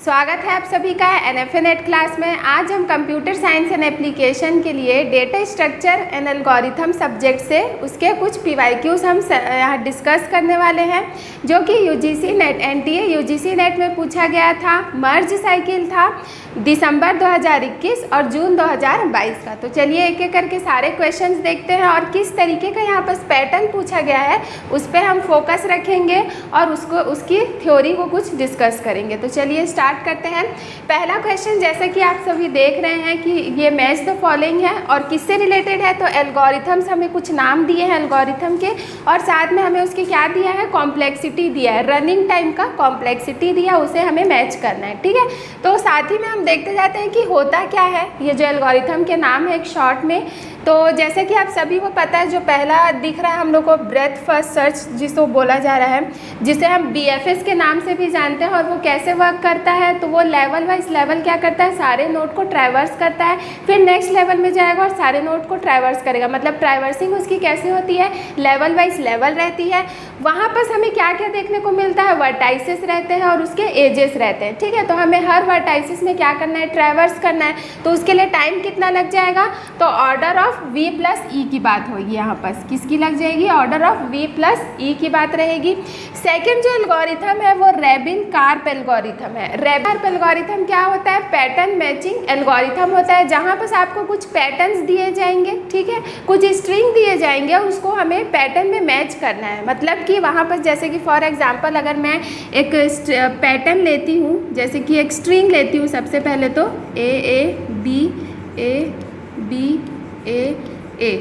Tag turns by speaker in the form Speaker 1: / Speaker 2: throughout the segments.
Speaker 1: स्वागत है आप सभी का NFA-NET क्लास में। आज हम कंप्यूटर साइंस एंड एप्लीकेशन के लिए data structure and algorithm subject से उसके कुछ PYQs हम यहाँ डिस्कस करने वाले हैं, जो कि UGC-NET NTA UGC-NET में पूछा गया था। मर्ज साइकिल था दिसंबर 2021 और जून 2022 का। तो चलिए एक एक करके सारे क्वेश्चंस देखते हैं और किस तरीके का यहाँ पर पैटर्न पूछा गया है उस पर हम फोकस रखेंगे और उसकी थ्योरी को कुछ डिस्कस करेंगे। तो चलिए स्टार्ट करते हैं। पहला क्वेश्चन जैसा कि आप सभी देख रहे हैं कि ये मैच द फॉलोइंग है और किससे रिलेटेड है, तो एल्गोरिथम्स हमें कुछ नाम दिए हैं एल्गोरिथम के और साथ में हमें उसकी क्या दिया है, कॉम्प्लेक्सिटी दिया है, रनिंग टाइम का कॉम्प्लेक्सिटी दिया, उसे हमें मैच करना है। ठीक है, तो साथ ही में हम देखते जाते हैं कि होता क्या है। ये जो एल्गोरिथम के नाम है एक शॉर्ट में, तो जैसे कि आप सभी को पता है, जो पहला दिख रहा है हम लोग को ब्रेथ फर्स्ट सर्च जिसको बोला जा रहा है, जिसे हम BFS के नाम से भी जानते हैं। और वो कैसे वर्क करता है, तो वो लेवल वाइज लेवल क्या करता है, सारे नोड को ट्रैवर्स करता है, फिर नेक्स्ट लेवल में जाएगा और सारे नोड को ट्रैवर्स करेगा। मतलब ट्रैवर्सिंग उसकी कैसी होती है, लेवल वाइज लेवल रहती है। वहाँ पर हमें क्या क्या देखने को मिलता है, वर्टाइसेस रहते हैं और उसके एजेस रहते हैं। ठीक है, तो हमें हर वर्टाइसेस में क्या करना है, ट्रैवर्स करना है। तो उसके लिए टाइम कितना लग जाएगा, तो ऑर्डर ऑफ V+E की बात होगी। यहाँ पर किसकी लग जाएगी, ऑर्डर ऑफ V+E की बात रहेगी। सेकंड जो एल्गोरिथम है वो रेबिन-कार्प एल्गोरिथम है। रेबिन-कार्प एल्गोरिथम क्या होता है, पैटर्न मैचिंग एल्गोरिथम होता है, जहाँ पर आपको कुछ पैटर्न्स दिए जाएंगे। ठीक है, कुछ स्ट्रिंग दिए जाएंगे और उसको हमें पैटर्न में मैच करना है। मतलब कि वहाँ पर जैसे कि फॉर एग्जांपल अगर मैं एक पैटर्न लेती हूँ, जैसे कि एक स्ट्रिंग लेती हूँ, सबसे पहले तो A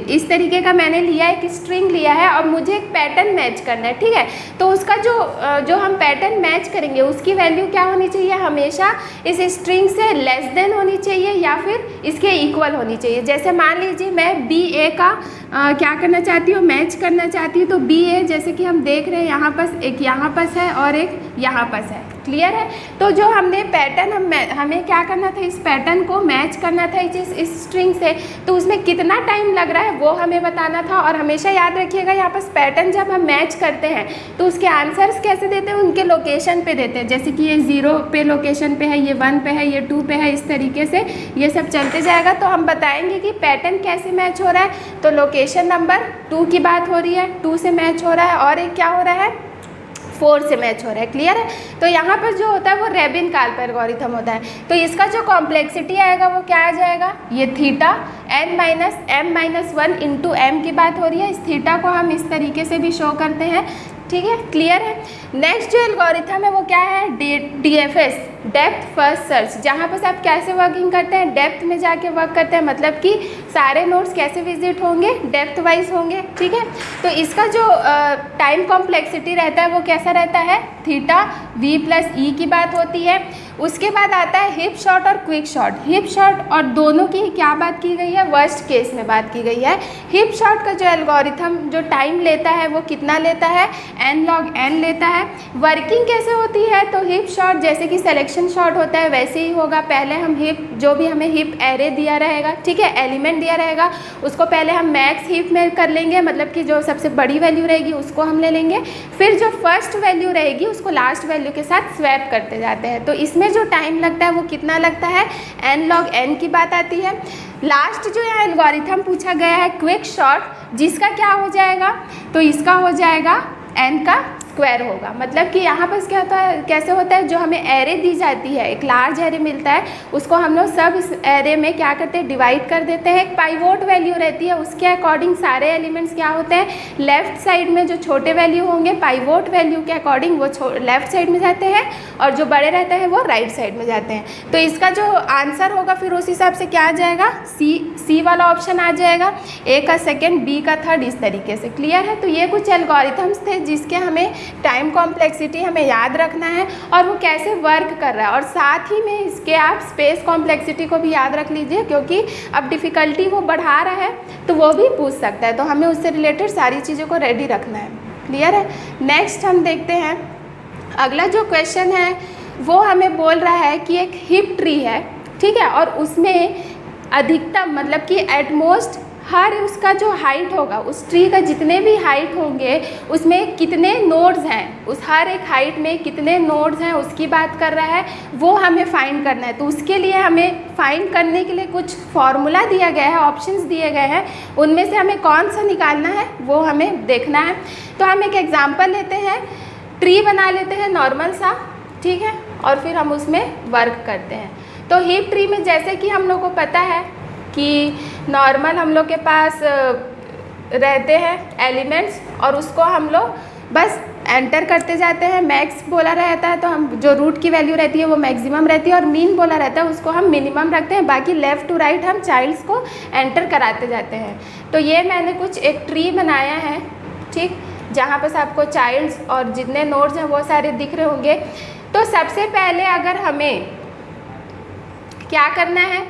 Speaker 1: इस तरीके का मैंने लिया, एक स्ट्रिंग लिया है और मुझे एक पैटर्न मैच करना है। ठीक है, तो उसका जो हम पैटर्न मैच करेंगे उसकी वैल्यू क्या होनी चाहिए, हमेशा इस स्ट्रिंग से लेस देन होनी चाहिए या फिर इसके इक्वल होनी चाहिए। जैसे मान लीजिए मैं BA का क्या करना चाहती हूँ, मैच करना चाहती हूँ, तो BA जैसे कि हम देख रहे हैं यहाँ पर एक यहाँ पर है और एक यहाँ पर है। क्लियर है, तो जो हमने पैटर्न हमें क्या करना था, इस पैटर्न को मैच करना था इस स्ट्रिंग से, तो उसमें कितना टाइम लग रहा है वो हमें बताना था। और हमेशा याद रखिएगा यहाँ पर पैटर्न जब हम मैच करते हैं तो उसके आंसर्स कैसे देते हैं, उनके लोकेशन पे देते हैं। जैसे कि ये 0 पे लोकेशन पे है, ये 1 पे है, ये 2 पे है, इस तरीके से ये सब चलते जाएगा। तो हम बताएंगे कि पैटर्न कैसे मैच हो रहा है, तो लोकेशन नंबर 2 की बात हो रही है, 2 से मैच हो रहा है और एक क्या हो रहा है, 4 से मैच हो रहा है। क्लियर है, तो यहाँ पर जो होता है वो रेबिन-कार्प एल्गोरिथम होता है। तो इसका जो कॉम्प्लेक्सिटी आएगा वो क्या आ जाएगा, ये थीटा n-m-1 इंटू m की बात हो रही है। इस थीटा को हम इस तरीके से भी शो करते हैं। ठीक है, क्लियर है। नेक्स्ट जो एल्गोरिथम है वो क्या है, DFS डेप्थ फर्स्ट सर्च, जहाँ पर आप कैसे वर्किंग करते हैं, डेप्थ में जाके वर्क करते हैं। मतलब कि सारे नोड्स कैसे विजिट होंगे, डेप्थ वाइज होंगे। ठीक है, तो इसका जो टाइम कॉम्प्लेक्सिटी रहता है वो कैसा रहता है, थीटा V+E की बात होती है। उसके बाद आता है हिप शॉट और क्विक शॉट। हिप शॉट और दोनों की क्या बात की गई है, वर्स्ट केस में बात की गई है। हिप शॉट का जो एल्गोरिथम जो टाइम लेता है वो कितना लेता है, n-log-n लेता है। वर्किंग कैसे होती है, तो हिप शॉट जैसे कि सिलेक्शन शॉट होता है वैसे ही होगा। पहले हम हिप, जो भी हमें हिप एरे दिया रहेगा, ठीक है, एलिमेंट दिया रहेगा, उसको पहले हम मैक्स हिप में कर लेंगे। मतलब कि जो सबसे बड़ी वैल्यू रहेगी उसको हम ले लेंगे, फिर जो फर्स्ट वैल्यू रहेगी उसको लास्ट वैल्यू के साथ स्वैप करते जाते हैं। तो इसमें जो टाइम लगता है वो कितना लगता है, n-log-n की बात आती है। लास्ट जो यहाँ एल्गोरिथम पूछा गया है क्विक शॉट, जिसका क्या हो जाएगा, तो इसका हो जाएगा n का स्क्वायर होगा। मतलब कि यहाँ पर क्या होता है, कैसे होता है, जो हमें एरे दी जाती है, एक लार्ज एरे मिलता है, उसको हम लोग सब इस एरे में क्या करते हैं, डिवाइड कर देते हैं। एक पाइवोट वैल्यू रहती है, उसके अकॉर्डिंग सारे एलिमेंट्स क्या होते हैं, लेफ्ट साइड में जो छोटे वैल्यू होंगे पाइवोट वैल्यू के अकॉर्डिंग वो लेफ्ट साइड में जाते हैं और जो बड़े रहते हैं वो राइट साइड में जाते हैं। तो इसका जो आंसर होगा फिर उस हिसाब से क्या आ जाएगा, सी वाला ऑप्शन आ जाएगा, A का सेकेंड, B का थर्ड, इस तरीके से। क्लियर है, तो ये कुछ एल्गोरिथम्स थे जिसके हमें टाइम कॉम्प्लेक्सिटी हमें याद रखना है और वो कैसे वर्क कर रहा है। और साथ ही में इसके आप स्पेस कॉम्प्लेक्सिटी को भी याद रख लीजिए, क्योंकि अब डिफ़िकल्टी वो बढ़ा रहा है तो वो भी पूछ सकता है, तो हमें उससे रिलेटेड सारी चीज़ों को रेडी रखना है। क्लियर है, नेक्स्ट हम देखते हैं। अगला जो क्वेश्चन है वो हमें बोल रहा है कि एक हिप ट्री है, ठीक है, और उसमें अधिकतम मतलब कि एटमोस्ट हर उसका जो हाइट होगा, उस ट्री का जितने भी हाइट होंगे उसमें कितने नोड्स हैं, उस हर एक हाइट में कितने नोड्स हैं उसकी बात कर रहा है, वो हमें फाइंड करना है। तो उसके लिए हमें फाइंड करने के लिए कुछ फॉर्मूला दिया गया है, ऑप्शंस दिए गए हैं, उनमें से हमें कौन सा निकालना है वो हमें देखना है। तो हम एक एग्जाम्पल लेते हैं, ट्री बना लेते हैं नॉर्मल सा, ठीक है, और फिर हम उसमें वर्क करते हैं। तो हीप ट्री में जैसे कि हम लोग को पता है कि नॉर्मल हम लोग के पास रहते हैं एलिमेंट्स, और उसको हम लोग बस एंटर करते जाते हैं। मैक्स बोला रहता है तो हम जो रूट की वैल्यू रहती है वो मैक्सिमम रहती है, और मीन बोला रहता है उसको हम मिनिमम रखते हैं। बाकी लेफ़्ट टू राइट हम चाइल्ड्स को एंटर कराते जाते हैं। तो ये मैंने कुछ एक ट्री बनाया है, ठीक, जहाँ पर आपको चाइल्ड्स और जितने नोड्स हैं वो सारे दिख रहे होंगे। तो सबसे पहले अगर हमें क्या करना है,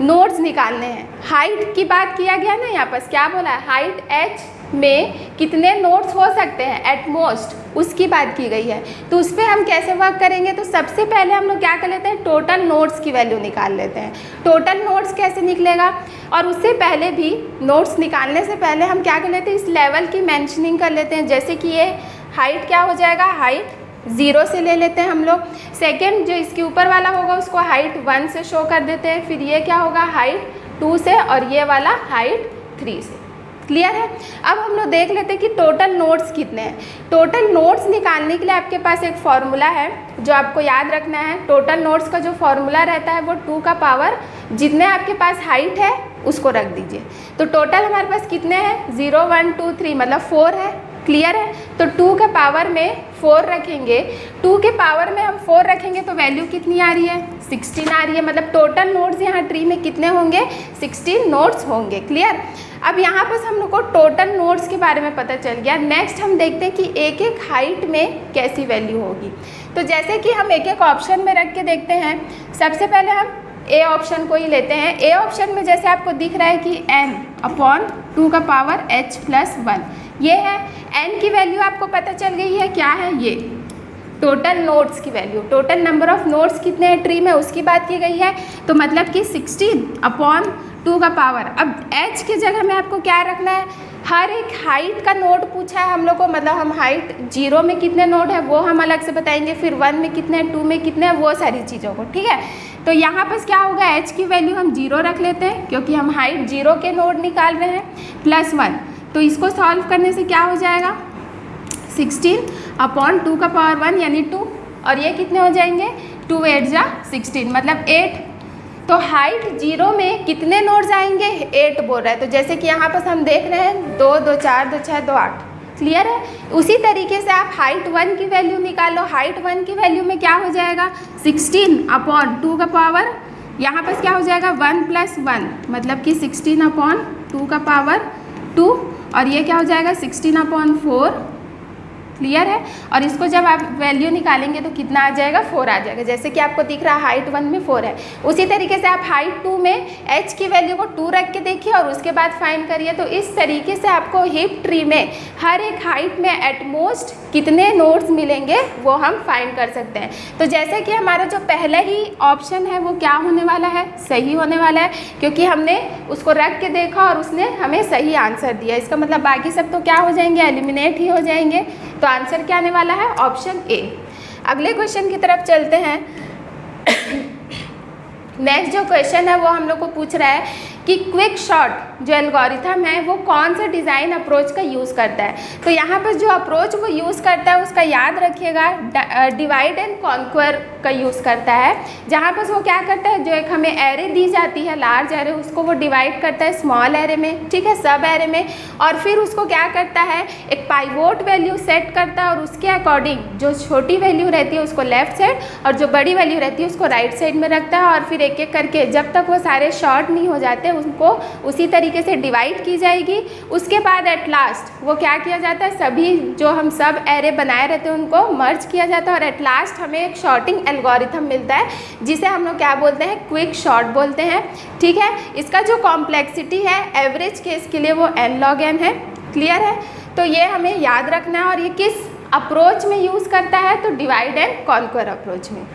Speaker 1: नोड्स निकालने हैं। हाइट की बात किया गया ना, यहाँ पर क्या बोला है, हाइट h में कितने नोड्स हो सकते हैं एट मोस्ट, उसकी बात की गई है। तो उस पर हम कैसे वर्क करेंगे, तो सबसे पहले हम लोग क्या कर लेते हैं, टोटल नोड्स की वैल्यू निकाल लेते हैं। टोटल नोड्स कैसे निकलेगा, और उससे पहले भी नोड्स निकालने से पहले हम क्या कर लेते हैं, इस लेवल की मेंशनिंग कर लेते हैं। जैसे कि ये हाइट क्या हो जाएगा, हाइट 0 से ले लेते हैं हम लोग। सेकेंड जो इसके ऊपर वाला होगा उसको हाइट 1 से शो कर देते हैं। फिर ये क्या होगा, हाइट 2 से, और ये वाला हाइट 3 से। क्लियर है। अब हम लोग देख लेते हैं कि टोटल नोड्स कितने हैं। टोटल नोड्स निकालने के लिए आपके पास एक फॉर्मूला है जो आपको याद रखना है। टोटल नोड्स का जो फॉर्मूला रहता है वो 2 का पावर जितने आपके पास हाइट है उसको रख दीजिए। तो टोटल हमारे पास कितने हैं, 0 1 2 3 मतलब 4 है। क्लियर है। तो 2 के पावर में 4 रखेंगे, 2 के पावर में हम 4 रखेंगे तो वैल्यू कितनी आ रही है, 16 आ रही है। मतलब टोटल नोड्स यहाँ ट्री में कितने होंगे, 16 नोड्स होंगे। क्लियर। अब यहाँ पर हम लोग को टोटल नोड्स के बारे में पता चल गया। नेक्स्ट हम देखते हैं कि एक एक हाइट में कैसी वैल्यू होगी। तो जैसे कि हम एक एक ऑप्शन में रख के देखते हैं। सबसे पहले हम ए ऑप्शन को ही लेते हैं। ए ऑप्शन में जैसे आपको दिख रहा है कि n/2 का पावर h+1 ये है। n की वैल्यू आपको पता चल गई है, क्या है ये, टोटल नोड्स की value. Total number of nodes कितने हैं ट्री में उसकी बात की गई है। तो मतलब कि 16/2 का पावर। अब h की जगह में आपको क्या रखना है, हर एक हाइट का नोड पूछा है हम लोग को। मतलब हम हाइट 0 में कितने नोड है वो हम अलग से बताएंगे, फिर 1 में कितने हैं, 2 में कितने हैं, वो सारी चीज़ों को। ठीक है। तो यहाँ पर क्या होगा, h की वैल्यू हम 0 रख लेते हैं क्योंकि हम हाइट 0 के नोड निकाल रहे हैं, +1। तो इसको सॉल्व करने से क्या हो जाएगा, 16/2 का पावर 1 यानी 2, और ये कितने हो जाएंगे, 2 8 जा 16 मतलब 8। तो हाइट 0 में कितने नोड्स आएंगे, 8 बोल रहा है। तो जैसे कि यहाँ पर हम देख रहे हैं 2 2 4 2 6 2 8। क्लियर है। उसी तरीके से आप हाइट 1 की वैल्यू निकालो। हाइट 1 की वैल्यू में क्या हो जाएगा, 16/2 का पावर, यहाँ पर क्या हो जाएगा 1 + 1 मतलब कि 16/2 का पावर 2, और ये क्या हो जाएगा 16/4। क्लियर है। और इसको जब आप वैल्यू निकालेंगे तो कितना आ जाएगा, 4 आ जाएगा। जैसे कि आपको दिख रहा है हाइट 1 में 4 है। उसी तरीके से आप हाइट 2 में h की वैल्यू को 2 रख के देखिए और उसके बाद फाइंड करिए। तो इस तरीके से आपको हीप ट्री में हर एक हाइट में एटमोस्ट कितने नोड्स मिलेंगे वो हम फाइंड कर सकते हैं। तो जैसे कि हमारा जो पहला ही ऑप्शन है वो क्या होने वाला है, सही होने वाला है, क्योंकि हमने उसको रख के देखा और उसने हमें सही आंसर दिया। इसका मतलब बाकी सब तो क्या हो जाएंगे, एलिमिनेट ही हो जाएंगे। तो आंसर क्या आने वाला है, ऑप्शन ए। अगले क्वेश्चन की तरफ चलते हैं। नेक्स्ट जो क्वेश्चन है वो हम लोग को पूछ रहा है कि क्विक शॉट जो एल्गोरिथम है वो कौन सा डिज़ाइन अप्रोच का यूज़ करता है। तो यहाँ पर जो अप्रोच वो यूज़ करता है उसका याद रखिएगा, डिवाइड एंड कॉन्क्वर का यूज़ करता है। जहाँ पर वो क्या करता है, जो एक हमें एरे दी जाती है लार्ज एरे, उसको वो डिवाइड करता है स्मॉल एरे में, ठीक है, सब एरे में, और फिर उसको क्या करता है, एक पाइवोट वैल्यू सेट करता है और उसके अकॉर्डिंग जो छोटी वैल्यू रहती है उसको लेफ्ट साइड और जो बड़ी वैल्यू रहती है उसको राइट साइड में रखता है। और फिर एक एक करके जब तक वो सारे शॉर्ट नहीं हो जाते उनको उसी तरीके से डिवाइड की जाएगी। उसके बाद एट लास्ट वो क्या किया जाता है, सभी जो हम सब एरे बनाए रहते हैं उनको मर्ज किया जाता है और एट लास्ट हमें एक शॉर्टिंग एल्गोरिथम मिलता है जिसे हम लोग क्या बोलते हैं, क्विक शॉर्ट बोलते हैं। ठीक है। इसका जो कॉम्प्लेक्सिटी है एवरेज केस के लिए वो n log n है। क्लियर है। तो ये हमें याद रखना है। और ये किस अप्रोच में यूज़ करता है, तो डिवाइड एंड कॉन्क्वर अप्रोच में।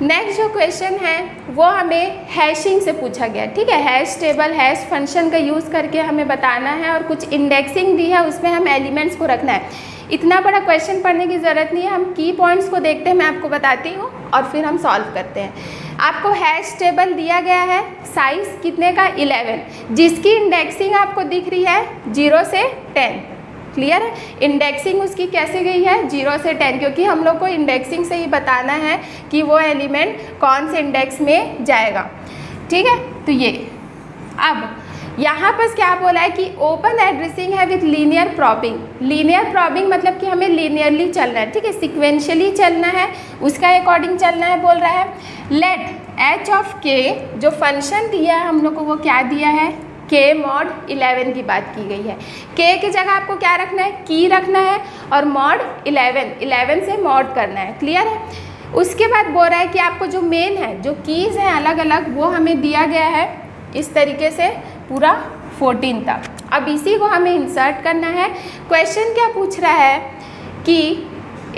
Speaker 1: नेक्स्ट जो क्वेश्चन है वो हमें हैशिंग से पूछा गया, ठीक है। हैश टेबल, हैश फंक्शन का यूज़ करके हमें बताना है और कुछ इंडेक्सिंग दी है, उसमें हम एलिमेंट्स को रखना है। इतना बड़ा क्वेश्चन पढ़ने की ज़रूरत नहीं है, हम की पॉइंट्स को देखते हैं, मैं आपको बताती हूँ और फिर हम सॉल्व करते हैं। आपको हैश टेबल दिया गया है, साइज़ कितने का 11, जिसकी इंडेक्सिंग आपको दिख रही है 0 से 10। क्लियर है। इंडेक्सिंग उसकी कैसे गई है 0 से 10, क्योंकि हम लोग को इंडेक्सिंग से ही बताना है कि वो एलिमेंट कौन से इंडेक्स में जाएगा, ठीक है। तो ये अब यहाँ पर क्या बोला है कि ओपन एड्रेसिंग है with linear probing. Linear probing मतलब कि हमें लीनियरली चलना है, ठीक है, सिक्वेंशियली चलना है, उसका अकॉर्डिंग चलना है। बोल रहा है लेट एच ऑफ के, जो फंक्शन दिया है हम लोग को वो क्या दिया है, के मॉड 11 की बात की गई है। के की जगह आपको क्या रखना है, की रखना है, और मॉड 11 से मॉड करना है। क्लियर है। उसके बाद बोल रहा है कि आपको जो मेन है, जो कीज़ हैं अलग अलग, वो हमें दिया गया है इस तरीके से पूरा 14 तक। अब इसी को हमें इंसर्ट करना है। क्वेश्चन क्या पूछ रहा है कि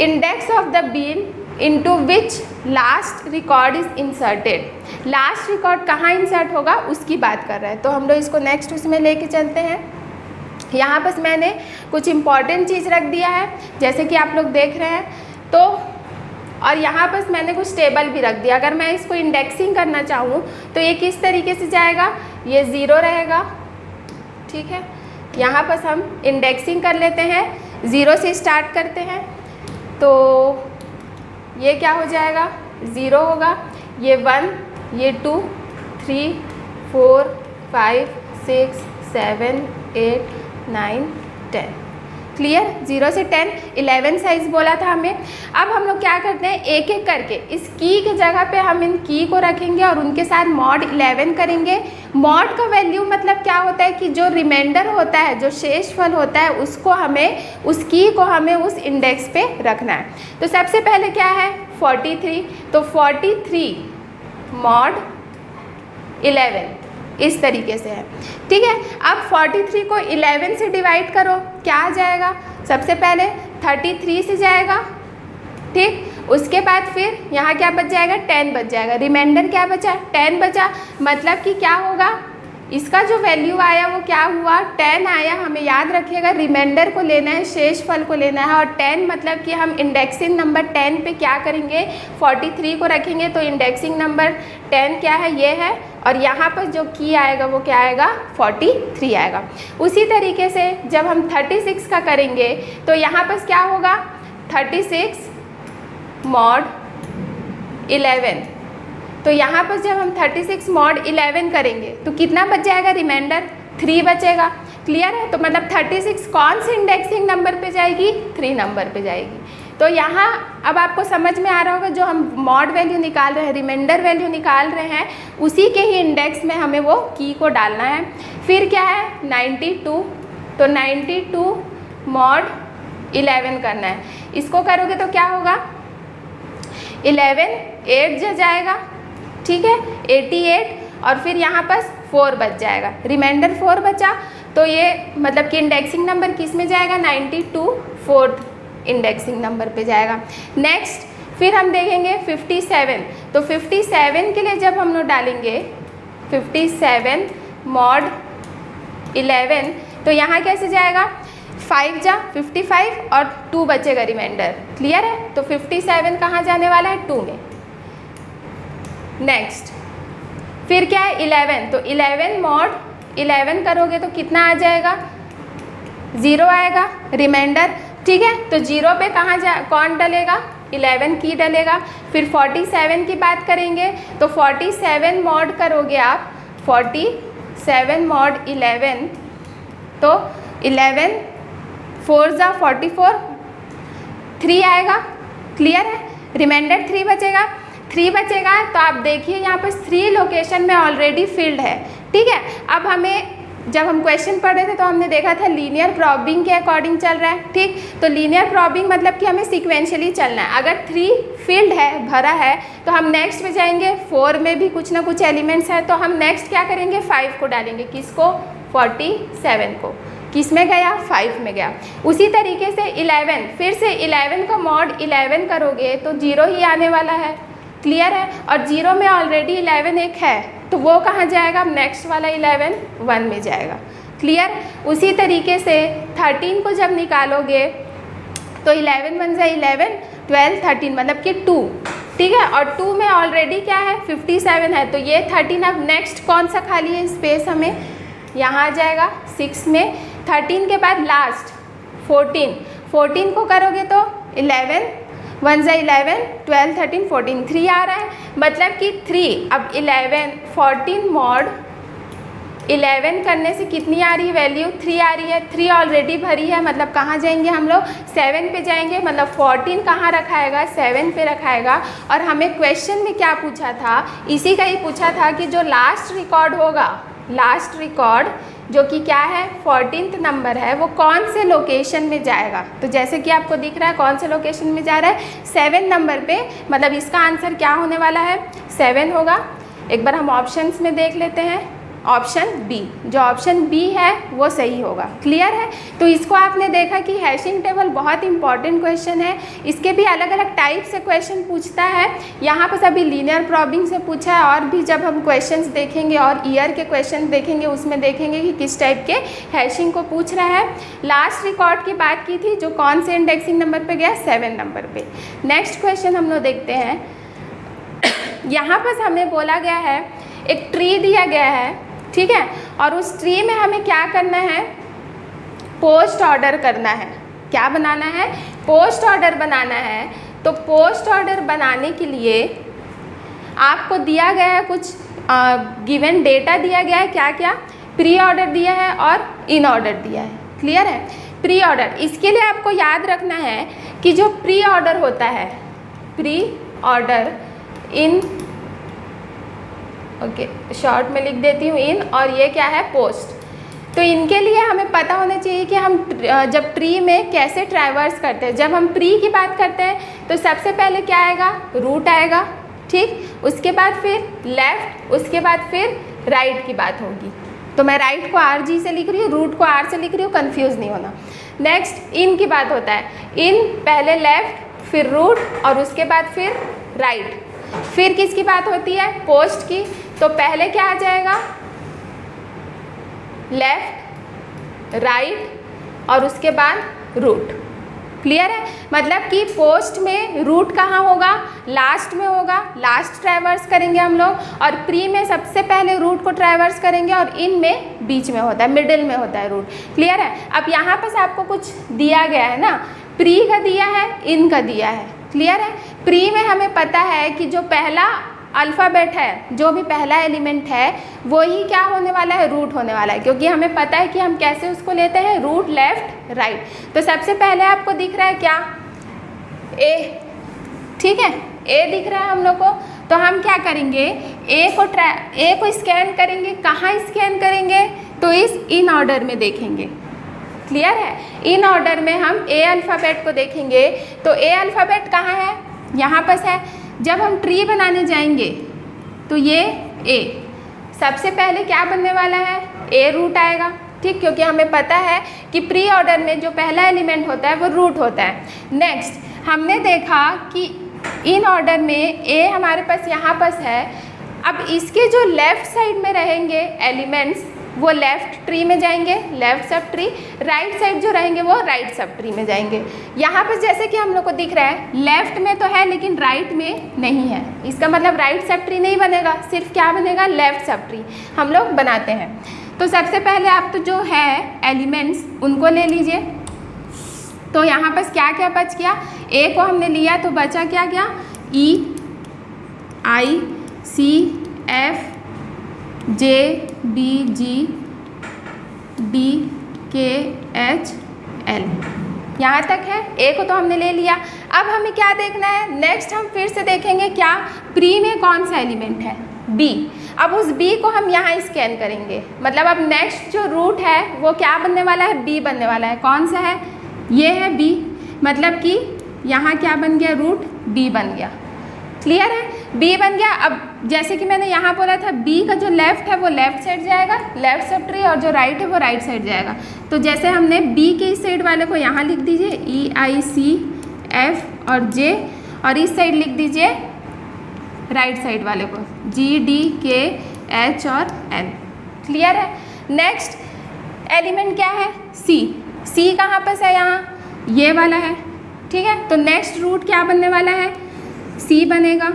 Speaker 1: index of the bin into which last record is inserted. Last record कहाँ इंसर्ट होगा उसकी बात कर रहा है। तो हम लोग इसको नेक्स्ट उसमें लेके चलते हैं। यहाँ पर मैंने कुछ इम्पॉर्टेंट चीज़ रख दिया है, जैसे कि आप लोग देख रहे हैं। तो और यहाँ पर मैंने कुछ टेबल भी रख दिया। अगर मैं इसको इंडेक्सिंग करना चाहूँ तो ये किस तरीके से जाएगा, ये 0 रहेगा, ठीक है। यहाँ पर हम इंडेक्सिंग कर लेते हैं, 0 से स्टार्ट करते हैं, तो ये क्या हो जाएगा, 0 होगा, ये 1, ये 2, 3, 4, 5, 6, 7, 8, 9, 10। क्लियर। 0 से 10, 11 साइज बोला था हमें। अब हम लोग क्या करते हैं, एक एक करके इस की के जगह पे हम इन की को रखेंगे और उनके साथ मॉड 11 करेंगे। मॉड का वैल्यू मतलब क्या होता है कि जो रिमाइंडर होता है, जो शेषफल होता है, उसको हमें, उस की को हमें उस इंडेक्स पे रखना है। तो सबसे पहले क्या है 43, तो 43 मॉड 11 इस तरीके से है, ठीक है। अब 43 को 11 से डिवाइड करो, क्या आ जाएगा, सबसे पहले 33 से जाएगा, ठीक। उसके बाद फिर यहाँ क्या बच जाएगा, 10 बच जाएगा। रिमाइंडर क्या बचा, 10 बचा। मतलब कि क्या होगा, इसका जो वैल्यू आया वो क्या हुआ, 10 आया। हमें याद रखिएगा रिमाइंडर को लेना है, शेषफल को लेना है। और 10 मतलब कि हम इंडेक्सिंग नंबर 10 पे क्या करेंगे, 43 को रखेंगे। तो इंडेक्सिंग नंबर 10 क्या है, ये है। और यहाँ पर जो की आएगा वो क्या आएगा, 43 आएगा। उसी तरीके से जब हम 36 का करेंगे तो यहाँ पर क्या होगा, 36 मॉड 11। तो यहाँ पर जब हम 36 मॉड 11 करेंगे तो कितना बच जाएगा, रिमाइंडर 3 बचेगा। क्लियर है। तो मतलब 36 कौन से इंडेक्सिंग नंबर पे जाएगी, 3 नंबर पे जाएगी। तो यहाँ अब आपको समझ में आ रहा होगा, जो हम मॉड वैल्यू निकाल रहे हैं, रिमाइंडर वैल्यू निकाल रहे हैं, उसी के ही इंडेक्स में हमें वो की को डालना है। फिर क्या है 92, तो 92 मॉड 11 करना है। इसको करोगे तो क्या होगा, 11 8 जाएगा, ठीक है, 88। और फिर यहाँ पर 4 बच जाएगा, रिमाइंडर 4 बचा। तो ये मतलब कि इंडेक्सिंग नंबर किस में जाएगा, 92 4th इंडेक्सिंग नंबर पे जाएगा। नेक्स्ट फिर हम देखेंगे 57। तो 57 के लिए जब हम लोग डालेंगे 57 मॉड 11, तो यहाँ कैसे जाएगा, 5 जा 55 और 2 बचेगा रिमाइंडर। क्लियर है। तो 57 कहाँ जाने वाला है, 2 में। नेक्स्ट फिर क्या है 11, तो 11 मॉड 11 करोगे तो कितना आ जाएगा, 0 आएगा रिमाइंडर, ठीक है। तो 0 पे कहाँ कौन डलेगा, 11 की डलेगा। फिर 47 की बात करेंगे तो 47 मॉड करोगे आप, 47 मॉड 11, तो 11 4 जा 44, 3 आएगा। क्लियर है। रिमाइंडर 3 बचेगा, 3 बचेगा। तो आप देखिए यहाँ पर 3 लोकेशन में ऑलरेडी फील्ड है, ठीक है। अब हमें जब हम क्वेश्चन पढ़ रहे थे तो हमने देखा था लीनियर प्रॉबिंग के अकॉर्डिंग चल रहा है, ठीक। तो लीनियर प्रॉबिंग मतलब कि हमें सिक्वेंशियली चलना है। अगर 3 फील्ड है, भरा है, तो हम नेक्स्ट में जाएंगे, 4 में भी कुछ ना कुछ एलिमेंट्स है, तो हम नेक्स्ट क्या करेंगे, 5 को डालेंगे। किसको, 47 को। किस में गया, 5 में गया। उसी तरीके से 11, फिर से 11 का मॉड 11 करोगे तो 0 ही आने वाला है, क्लियर है। और 0 में ऑलरेडी 11 एक है तो वो कहाँ जाएगा, नेक्स्ट वाला 11 1 में जाएगा। क्लियर। उसी तरीके से 13 को जब निकालोगे तो 11 1 से 11 12 13 मतलब कि 2, ठीक है। और 2 में ऑलरेडी क्या है 57 है तो ये 13 अब नेक्स्ट कौन सा खाली है स्पेस हमें यहाँ आ जाएगा 6 में। 13 के बाद लास्ट 14 को करोगे तो 11 1 से 11 12 13 14 3 आ रहा है मतलब कि 3। अब 11 14 मॉड 11 करने से कितनी आ रही है वैल्यू 3 आ रही है। 3 ऑलरेडी भरी है मतलब कहाँ जाएंगे हम लोग 7 पे जाएंगे मतलब 14 कहाँ रखाएगा 7 पे रखाएगा। और हमें क्वेश्चन में क्या पूछा था, इसी का ही पूछा था कि जो लास्ट रिकॉर्ड होगा, लास्ट रिकॉर्ड जो कि क्या है 14th नंबर है, वो कौन से लोकेशन में जाएगा। तो जैसे कि आपको दिख रहा है कौन से लोकेशन में जा रहा है 7 नंबर पे, मतलब इसका आंसर क्या होने वाला है 7 होगा। एक बार हम ऑप्शंस में देख लेते हैं, ऑप्शन बी, जो ऑप्शन बी है वो सही होगा। क्लियर है। तो इसको आपने देखा कि हैशिंग टेबल बहुत इंपॉर्टेंट क्वेश्चन है, इसके भी अलग अलग टाइप से क्वेश्चन पूछता है। यहाँ पर सभी लीनियर प्रॉब्लम से पूछा है और भी जब हम क्वेश्चंस देखेंगे और ईयर के क्वेश्चन देखेंगे उसमें देखेंगे कि किस टाइप के हैशिंग को पूछ रहा है। लास्ट रिकॉर्ड की बात की थी जो कौन से इंडेक्सिंग नंबर पर गया 7 नंबर पर। नेक्स्ट क्वेश्चन हम लोग देखते हैं। यहाँ पर हमें बोला गया है एक ट्री दिया गया है, ठीक है, और उस ट्री में हमें क्या करना है पोस्ट ऑर्डर करना है। क्या बनाना है पोस्ट ऑर्डर बनाना है। तो पोस्ट ऑर्डर बनाने के लिए आपको दिया गया है कुछ गिवन डेटा दिया गया है, क्या क्या प्री ऑर्डर दिया है और इन ऑर्डर दिया है। क्लियर है। प्री ऑर्डर, इसके लिए आपको याद रखना है कि जो प्री ऑर्डर होता है, pre order in, okay short में लिख देती हूँ इन, और ये क्या है पोस्ट। तो इनके लिए हमें पता होना चाहिए कि हम जब ट्री में कैसे ट्रैवर्स करते हैं। जब हम प्री की बात करते हैं तो सबसे पहले क्या आएगा रूट आएगा, ठीक, उसके बाद फिर लेफ़्ट, उसके बाद फिर राइट की बात होगी। तो मैं राइट को RG से लिख रही हूँ, रूट को R से लिख रही हूँ, कंफ्यूज नहीं होना। नेक्स्ट इन की बात होता है, इन पहले लेफ़्ट फिर रूट और उसके बाद फिर राइट। फिर किसकी बात होती है पोस्ट की, तो पहले क्या आ जाएगा लेफ्ट राइट और उसके बाद रूट। क्लियर है। मतलब कि पोस्ट में रूट कहाँ होगा लास्ट में होगा, लास्ट ट्रैवर्स करेंगे हम लोग, और प्री में सबसे पहले रूट को ट्रैवर्स करेंगे और इन में बीच में होता है, मिडिल में होता है रूट। क्लियर है। अब यहाँ पर आपको कुछ दिया गया है ना, प्री का दिया है इन का दिया है। क्लियर है। प्री में हमें पता है कि जो पहला अल्फ़ाबेट है, जो भी पहला एलिमेंट है वो ही क्या होने वाला है रूट होने वाला है, क्योंकि हमें पता है कि हम कैसे उसको लेते हैं रूट लेफ्ट राइट। तो सबसे पहले आपको दिख रहा है क्या ए, ठीक है, ए दिख रहा है हम लोग को। तो हम क्या करेंगे ए को स्कैन करेंगे। कहाँ स्कैन करेंगे तो इस इन ऑर्डर में देखेंगे। क्लियर है। इन ऑर्डर में हम ए अल्फ़ाबेट को देखेंगे। तो ए अल्फ़ाबेट कहाँ है यहाँ पर है। जब हम ट्री बनाने जाएंगे तो ये ए सबसे पहले क्या बनने वाला है ए रूट आएगा, ठीक, क्योंकि हमें पता है कि प्री ऑर्डर में जो पहला एलिमेंट होता है वो रूट होता है। नेक्स्ट हमने देखा कि इन ऑर्डर में ए हमारे पास यहाँ पास है। अब इसके जो लेफ़्ट साइड में रहेंगे एलिमेंट्स वो लेफ़्ट ट्री में जाएंगे, left sub tree, right side जो रहेंगे वो राइट सब ट्री में जाएंगे। यहाँ पर जैसे कि हम लोग को दिख रहा है लेफ़्ट में तो है लेकिन राइट में नहीं है, इसका मतलब राइट सब ट्री नहीं बनेगा, सिर्फ क्या बनेगा लेफ़्ट सब ट्री हम लोग बनाते हैं। तो सबसे पहले आप तो जो है एलिमेंट्स उनको ले लीजिए। तो यहाँ पर क्या क्या बच गया, ए को हमने लिया तो बचा क्या गया E I C F J B G D K H L, यहाँ तक है। ए को तो हमने ले लिया। अब हमें क्या देखना है नेक्स्ट, हम फिर से देखेंगे क्या प्री में कौन सा एलिमेंट है बी। अब उस बी को हम यहाँ स्कैन करेंगे, मतलब अब नेक्स्ट जो रूट है वो क्या बनने वाला है बी बनने वाला है। कौन सा है ये है बी, मतलब कि यहाँ क्या बन गया रूट बी बन गया। क्लियर है। बी बन गया। अब जैसे कि मैंने यहाँ बोला था बी का जो लेफ़्ट है वो लेफ़्ट साइड जाएगा, लेफ़्ट सब ट्री, और जो राइट है वो राइट साइड जाएगा। तो जैसे हमने बी के इस साइड वाले को यहाँ लिख दीजिए E I C F और J, और इस साइड लिख दीजिए राइट साइड वाले को, G, D, K, H और N। क्लियर है। नेक्स्ट एलिमेंट क्या है? C। C कहाँ पर है? यहाँ ये वाला है, ठीक है। तो नेक्स्ट रूट क्या बनने वाला है? C बनेगा।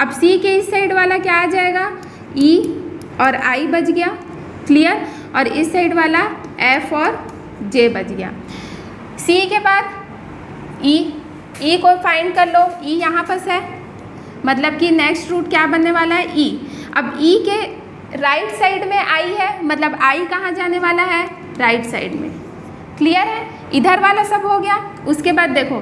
Speaker 1: अब C के इस साइड वाला क्या आ जाएगा? E और I बच गया, क्लियर। और इस साइड वाला F और J बच गया। C के बाद E, E को फाइंड कर लो। E यहाँ पर है, मतलब कि नेक्स्ट रूट क्या बनने वाला है? E। अब E के राइट साइड में I है, मतलब I कहाँ जाने वाला है? राइट साइड में। क्लियर है। इधर वाला सब हो गया। उसके बाद देखो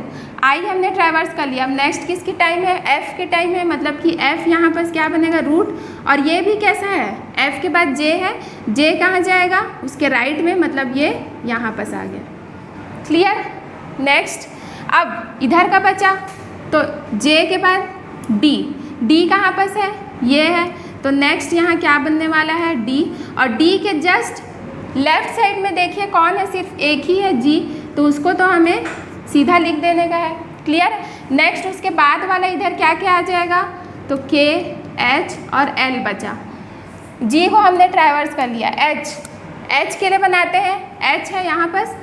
Speaker 1: I हमने ट्रैवर्स कर लिया। अब नेक्स्ट किसकी टाइम है? F के टाइम है, मतलब कि F यहाँ पर क्या बनेगा? रूट। और ये भी कैसा है? F के बाद J है, J कहाँ जाएगा? उसके राइट में, मतलब ये यहाँ पर आ गया। क्लियर। नेक्स्ट अब इधर का बचा, तो J के बाद D। D कहाँ पर है? ये है। तो नेक्स्ट यहाँ क्या बनने वाला है? D। और D के जस्ट लेफ्ट साइड में देखिए कौन है? सिर्फ एक ही है, G। तो उसको तो हमें सीधा लिख देने का है। क्लियर। नेक्स्ट उसके बाद वाला इधर क्या क्या आ जाएगा? तो K, H और L बचा। G को हमने ट्रैवर्स कर लिया। H के लिए बनाते हैं, H है यहाँ पर,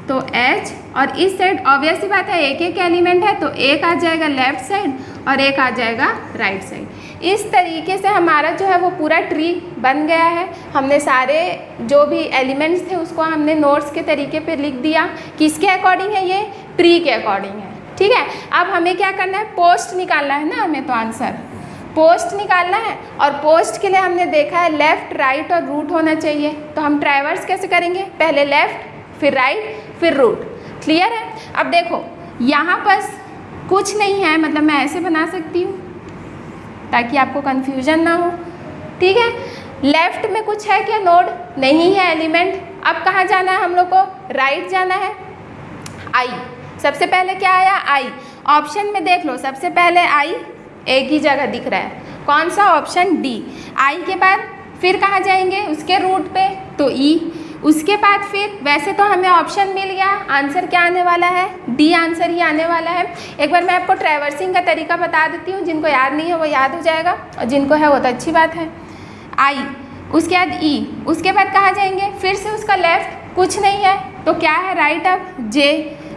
Speaker 1: तो H। और इस साइड ऑब्वियस सी बात है एक एक एलिमेंट है, तो एक आ जाएगा लेफ्ट साइड और एक आ जाएगा राइट साइड। इस तरीके से हमारा जो है वो पूरा ट्री बन गया है। हमने सारे जो भी एलिमेंट्स थे उसको हमने नोट्स के तरीके पे लिख दिया। किसके अकॉर्डिंग है? ये ट्री के अकॉर्डिंग है, ठीक है। अब हमें क्या करना है? पोस्ट निकालना है ना हमें, तो आंसर पोस्ट निकालना है। और पोस्ट के लिए हमने देखा है लेफ़्ट, राइट और रूट होना चाहिए। तो हम ट्रैवर्स कैसे करेंगे? पहले लेफ़्ट, फिर राइट, फिर रूट। क्लियर है। अब देखो यहाँ पर कुछ नहीं है, मतलब मैं ऐसे बना सकती हूँ ताकि आपको कन्फ्यूजन ना हो, ठीक है। लेफ्ट में कुछ है क्या? नोड नहीं है, एलिमेंट। अब कहाँ जाना है हम लोग को? राइट जाना है। I सबसे पहले क्या आया? I। ऑप्शन में देख लो, सबसे पहले I एक ही जगह दिख रहा है। कौन सा? Option D। I के बाद फिर कहाँ जाएंगे? उसके रूट पे, तो E। उसके बाद फिर वैसे तो हमें ऑप्शन मिल गया, आंसर क्या आने वाला है? D आंसर ही आने वाला है। एक बार मैं आपको ट्रैवर्सिंग का तरीका बता देती हूँ, जिनको याद नहीं है वो याद हो जाएगा, और जिनको है वो तो अच्छी बात है। I, उसके बाद E, उसके बाद कहाँ जाएंगे? फिर से उसका लेफ्ट कुछ नहीं है, तो क्या है? राइट। अब J,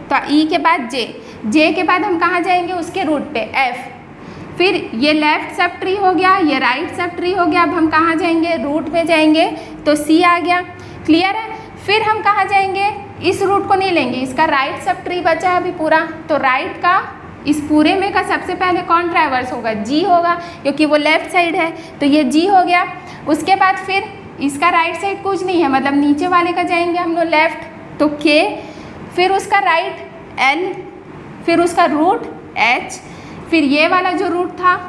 Speaker 1: तो E के बाद J, J के बाद हम कहाँ जाएंगे? उसके रूट पे F। फिर ये लेफ्ट सब ट्री हो गया, ये राइट सब ट्री हो गया। अब हम कहाँ जाएंगे? रूट में जाएंगे, तो C आ गया। क्लियर है। फिर हम कहाँ जाएंगे? इस रूट को नहीं लेंगे, इसका राइट सब ट्री बचा है अभी पूरा, तो राइट का इस पूरे में का सबसे पहले कौन ट्रैवर्स होगा? G होगा, क्योंकि वो लेफ्ट साइड है, तो ये G हो गया। उसके बाद फिर इसका राइट साइड कुछ नहीं है, मतलब नीचे वाले का जाएंगे हम लोग लेफ्ट, तो K। फिर उसका राइट L, फिर उसका रूट H, फिर ये वाला जो रूट था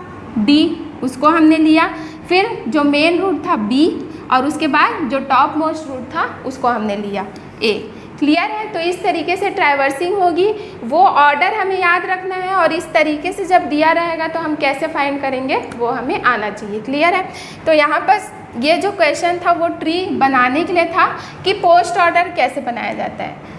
Speaker 1: D उसको हमने लिया, फिर जो मेन रूट था B, और उसके बाद जो टॉप मोस्ट रूट था उसको हमने लिया A। क्लियर है। तो इस तरीके से ट्रैवर्सिंग होगी, वो ऑर्डर हमें याद रखना है, और इस तरीके से जब दिया रहेगा तो हम कैसे फाइंड करेंगे वो हमें आना चाहिए। क्लियर है। तो यहाँ पर ये जो क्वेश्चन था वो ट्री बनाने के लिए था कि पोस्ट ऑर्डर कैसे बनाया जाता है।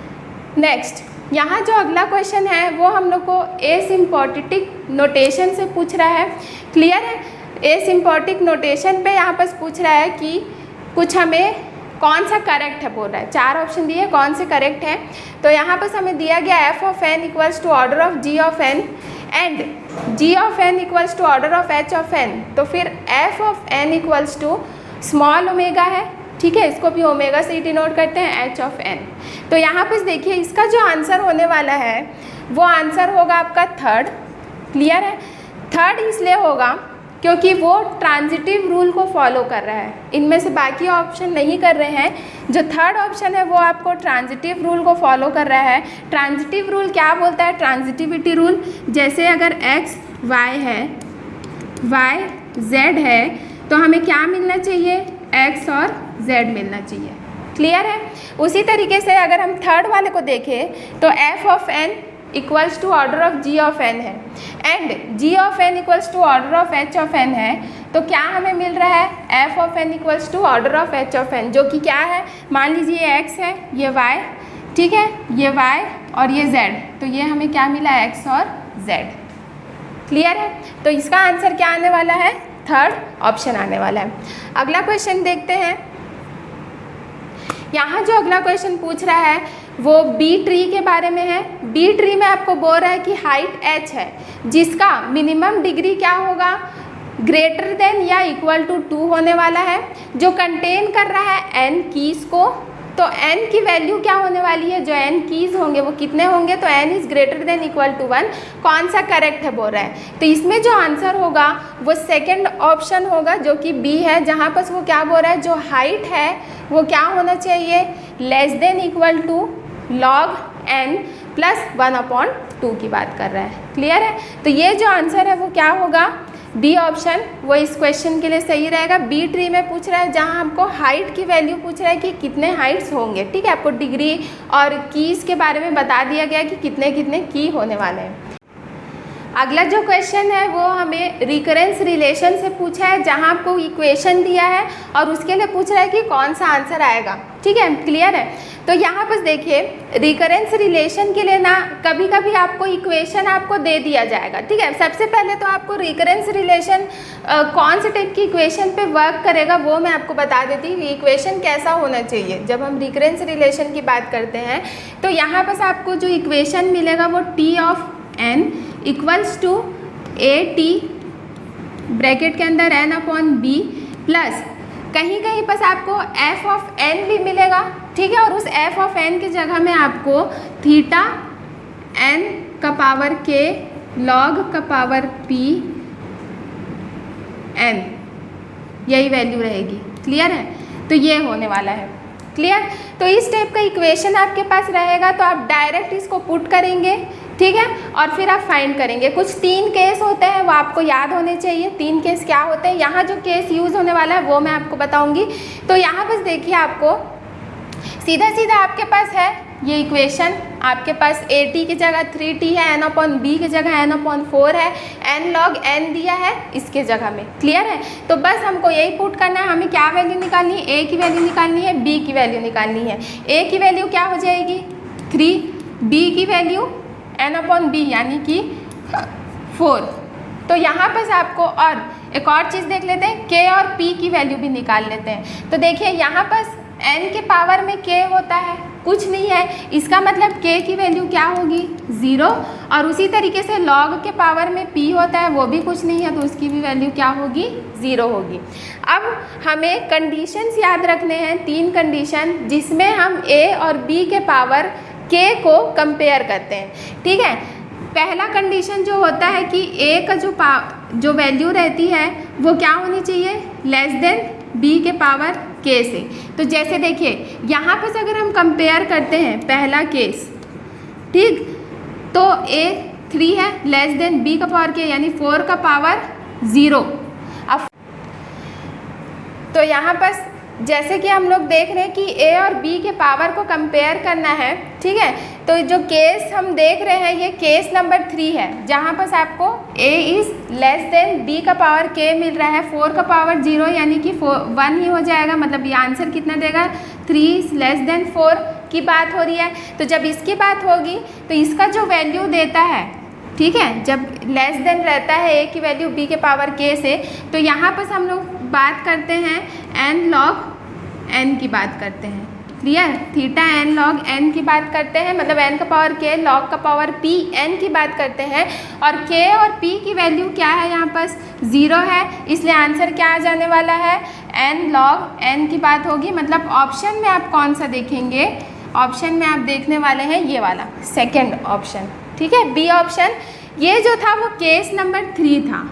Speaker 1: नेक्स्ट यहाँ जो अगला क्वेश्चन है वो हम लोग को एसिम्प्टोटिक नोटेशन से पूछ रहा है। क्लियर है। एसिम्प्टोटिक नोटेशन पे यहाँ पर पूछ रहा है कि कुछ हमें कौन सा करेक्ट है बोल रहा है। 4 ऑप्शन दिए, कौन से करेक्ट है। तो यहाँ पर हमें दिया गया f of n equals to order of g of n and g of n equals to order of h of n। तो फिर f of n equals to small omega है, ठीक है, इसको भी ओमेगा से डिनोट करते हैं, h ऑफ n। तो यहाँ पर देखिए इसका जो आंसर होने वाला है वो आंसर होगा आपका थर्ड। क्लियर है। थर्ड इसलिए होगा क्योंकि वो ट्रांजिटिव रूल को फॉलो कर रहा है, इनमें से बाकी ऑप्शन नहीं कर रहे हैं। जो थर्ड ऑप्शन है वो आपको ट्रांजिटिव रूल को फॉलो कर रहा है। ट्रांजिटिव रूल क्या बोलता है? ट्रांजिटिविटी रूल, जैसे अगर x y है, y z है, तो हमें क्या मिलना चाहिए? x और z मिलना चाहिए। क्लियर है। उसी तरीके से अगर हम थर्ड वाले को देखें तो f of n equals to order of g of n है, and g of n equals to order of h of n है। तो क्या हमें मिल रहा है? f of n equals to order of h of n, जो कि क्या है? मान लीजिए ये x है, ये y, ठीक है, ये y और ये z, तो ये हमें क्या मिला? x और z। क्लियर है? तो इसका आंसर क्या आने वाला है? थर्ड ऑप्शन आने वाला है। अगला क्वेश्चन देखते हैं। यहाँ जो अगला क्वेश्चन पूछ रहा है वो बी ट्री के बारे में है। बी ट्री में आपको बोल रहा है कि हाइट h है जिसका मिनिमम डिग्री क्या होगा? ग्रेटर देन या इक्वल टू 2 होने वाला है, जो कंटेन कर रहा है n कीज़ को। तो n की वैल्यू क्या होने वाली है? जो n कीज़ होंगे वो कितने होंगे? तो n is greater than equal to 1। कौन सा करेक्ट है बोल रहा है? तो इसमें जो आंसर होगा वो सेकंड ऑप्शन होगा जो कि बी है, जहाँ पर वो क्या बोल रहा है? जो हाइट है वो क्या होना चाहिए? Less than equal to log n plus 1/2 की बात कर रहा है। क्लियर है? तो ये जो आंसर है वो क्या होगा? बी ऑप्शन वो इस क्वेश्चन के लिए सही रहेगा। बी ट्री में पूछ रहा है जहाँ हमको हाइट की वैल्यू पूछ रहा है कि कितने हाइट्स होंगे। ठीक है, आपको डिग्री और कीज़ के बारे में बता दिया गया कि कितने कितने की होने वाले हैं। अगला जो क्वेश्चन है वो हमें रिकरेंस रिलेशन से पूछा है, जहाँ आपको इक्वेशन दिया है और उसके लिए पूछ रहा है कि कौन सा आंसर आएगा। ठीक है, क्लियर है? तो यहाँ पर देखिए रिकरेंस रिलेशन के लिए ना कभी कभी आपको इक्वेशन आपको दे दिया जाएगा। ठीक है, सबसे पहले तो आपको रिकरेंस रिलेशन कौन से टाइप की इक्वेशन पे वर्क करेगा वो मैं आपको बता देती हूँ। इक्वेशन कैसा होना चाहिए जब हम रिकरेंस रिलेशन की बात करते हैं। तो यहाँ पर आपको जो इक्वेशन मिलेगा वो T of n equals to a T bracket के अंदर n/b प्लस कहीं कहीं पर आपको f ऑफ n भी मिलेगा। ठीक है, और उस f ऑफ n की जगह में आपको थीटा n का पावर k log का पावर p n यही वैल्यू रहेगी। क्लियर है? तो ये होने वाला है। क्लियर? तो इस टाइप का इक्वेशन आपके पास रहेगा तो आप डायरेक्ट इसको पुट करेंगे। ठीक है, और फिर आप फाइंड करेंगे। कुछ 3 केस होते हैं वो आपको याद होने चाहिए। 3 केस क्या होते हैं? यहाँ जो केस यूज़ होने वाला है वो मैं आपको बताऊँगी। तो यहाँ बस देखिए, आपको सीधा सीधा आपके पास है ये इक्वेशन। आपके पास ए टी की जगह 3t है, n/b की जगह n/4 है, n log n दिया है इसके जगह में। क्लियर है? तो बस हमको यही पुट करना है। हमें क्या वैल्यू निकालनी है? a की वैल्यू निकालनी है, b की वैल्यू निकालनी है। a की वैल्यू क्या हो जाएगी? 3, b की वैल्यू n/b यानी कि 4। तो यहाँ पर आपको और एक और चीज़ देख लेते हैं, k और p की वैल्यू भी निकाल लेते हैं। तो देखिए यहाँ पर n के पावर में k होता है, कुछ नहीं है, इसका मतलब k की वैल्यू क्या होगी? 0। और उसी तरीके से log के पावर में p होता है, वो भी कुछ नहीं है, तो उसकी भी वैल्यू क्या होगी? 0 होगी। अब हमें कंडीशंस याद रखने हैं, 3 कंडीशन, जिसमें हम a और b के पावर k को कंपेयर करते हैं। ठीक है, पहला कंडीशन जो होता है कि a का जो वैल्यू रहती है वो क्या होनी चाहिए? लेस देन b के पावर k से। तो जैसे देखिए यहाँ पर अगर हम कंपेयर करते हैं पहला केस, ठीक, तो a 3 है, लेस देन b का पावर k यानी 4 का पावर 0। अब तो यहाँ पर जैसे कि हम लोग देख रहे हैं कि a और b के पावर को कंपेयर करना है। ठीक है, तो जो केस हम देख रहे हैं ये केस नंबर 3 है, जहाँ पर आपको a is less than b का पावर k मिल रहा है, 4 का पावर 0 यानी कि 1 ही हो जाएगा। मतलब ये आंसर कितना देगा? 3 इज़ लेस देन 4 की बात हो रही है। तो जब इसकी बात होगी तो इसका जो वैल्यू देता है, ठीक है, जब लेस देन रहता है a की वैल्यू b के पावर k से, तो यहाँ पर हम लोग बात करते हैं n log n की बात करते हैं। Clear? Theta n log n की बात करते हैं, मतलब n का पावर k log का पावर p n की बात करते हैं। और k और p की वैल्यू क्या है? यहाँ पर 0 है, इसलिए आंसर क्या आ जाने वाला है? n log n की बात होगी। मतलब ऑप्शन में आप कौन सा देखेंगे? ऑप्शन में आप देखने वाले हैं ये वाला सेकेंड ऑप्शन। ठीक है, बी ऑप्शन। ये जो था वो केस नंबर 3 था।